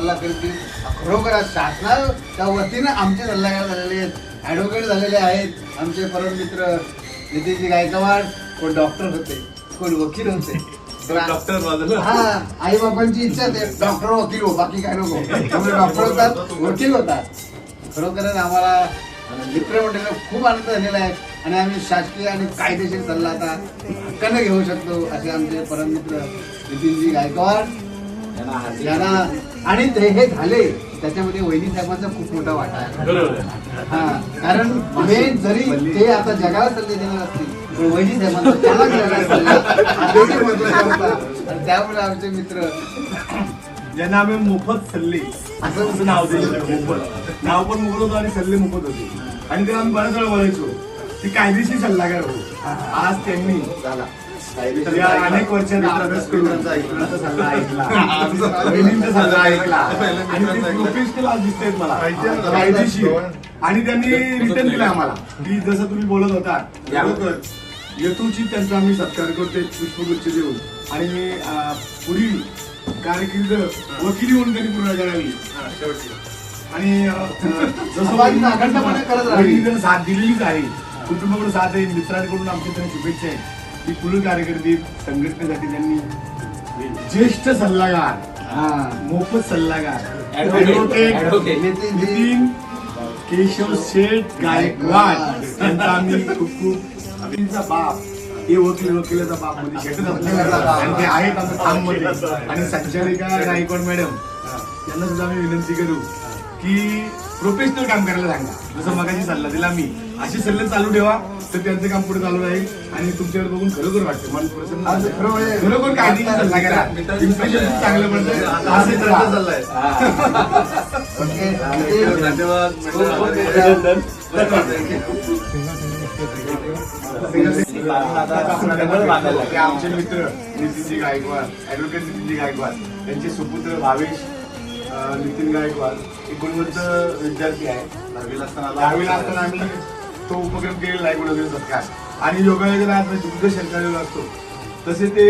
सल्ला करतील. खरोखर शासनाच्या वतीनं आमचे सल्लागार झालेले आहेत, ॲडव्होकेट झालेले आहेत. आमचे परममित्र नितीनजी गायकवाड कोण डॉक्टर होते, कोण वकील होते. डॉक्टर हा, आई बाबांची इच्छा ते डॉक्टर वकील हो, बाकी काय नको. त्यामुळे डॉक्टर होतात, वकील होतात. खरोखरच आम्हाला मित्रमंडळीला खूप आनंद झालेला आहे आणि आम्ही शासकीय आणि कायदेशीर सल्ला आता हक्काने घेऊ शकतो असे आमचे परममित्र नितीनजी गायकवाड यांना. आणि ते हे झाले त्याच्यामध्ये वैदिक साहेबांचा खूप मोठा वाटा आहे. हा, कारण मेन जरी ते आता जगाला सल्ले देणार असतील पण वैदिक साहेबांचा त्याला गेलेला सल्ला अतिशय महत्त्वाचा होता. आणि त्यामुळे आमचे मित्र ज्यांना आम्ही मोफत सल्ले असं नाव दिलं. मोफत नाव पण मोफत होतं आणि सल्ले मोफत होते. आणि त्याला आम्ही बऱ्याच वेळा बोलायचो की कायदेशीर सल्लागार हो. आज त्यांनी अनेक वर्षात अभ्यास करून सल्ला ऐकला, सल्ला ऐकला आणि ते प्रोफेशनल आज दिसतायत मला कायदेशीर. आणि त्यांनी रिटर्न दिलं आम्हाला की जसं तुम्ही बोलत होता यथोचित त्यांचा आम्ही सत्कार करतोय पुष्पगुच्छ देऊन. आणि पुढील कारकीर्द वकिली म्हणून त्यांनी पूर्ण करावी आणि जसं साथ दिलेलीच आहे, कुटुंबाकडून साथ आहे, मित्रांकडून आमच्या त्यांना शुभेच्छा आहे की पुढील कारकिर्दीत संघटनेसाठी त्यांनी ज्येष्ठ सल्लागार, मोफत सल्लागार ॲडव्होकेट नितीन केशव शेठ गायकवाड यांचा आम्ही खूप खूप बाप हे वकिलाचा बाप मध्ये ते आहेत आमच्या ठाणमध्ये. आणि संचालिका गायकवाड मॅडम यांना सुद्धा आम्ही विनंती करू की प्रोफेशनल काम करायला सांगा. जसं मगाशी सल्ला दिला मी, असे सल्ले चालू ठेवा तर त्यांचं काम पुढे चालू राहील. आणि तुमच्यावर बघून खरोखर वाटतं मन प्रसन्न, खरोखर काळजीचा सल्ला करा. इम्प्रेशन खूप चांगलं पडतं. असेच सल्ला आमचे मित्र नितीनजी गायकवाड, ॲडव्होकेट नितीनजी गायकवाड त्यांचे सुपुत्र भावेश नितीन गायकवाड एक गुणवंत विद्यार्थी आहे. 10वीला असताना आम्ही तो उपक्रम केलेला आहे गुणवंत सत्कार. आणि योगायोगाला दुग्ध शंकर असतो तसे ते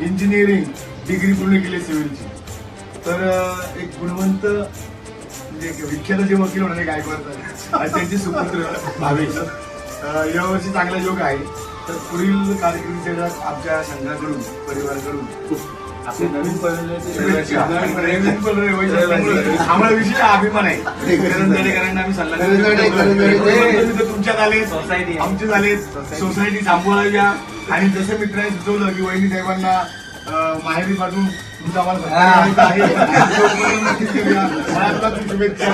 इंजिनिअरिंग डिग्री पूर्ण केली सिव्हिलची. तर एक गुणवंत म्हणजे विख्यात जे वकील होणारे गायकवाड त्यांचे सुपुत्र भावेश. यावर्षी चांगला योग आहे. तर पुढील कारकिर्दीसाठी आमच्या संघाकडून परिवाराकडून आपले नवीन आम्हाला विशेष अभिमान आहे. आम्ही सल्ला तुमच्यात आले, सोसायटी आमचे झाले, सोसायटी थांबवायला. आणि जसं मित्रांनी सुचवलं की वहिनी साहेबांना माहेरी पाठवून तुमचा आम्हाला शुभेच्छा.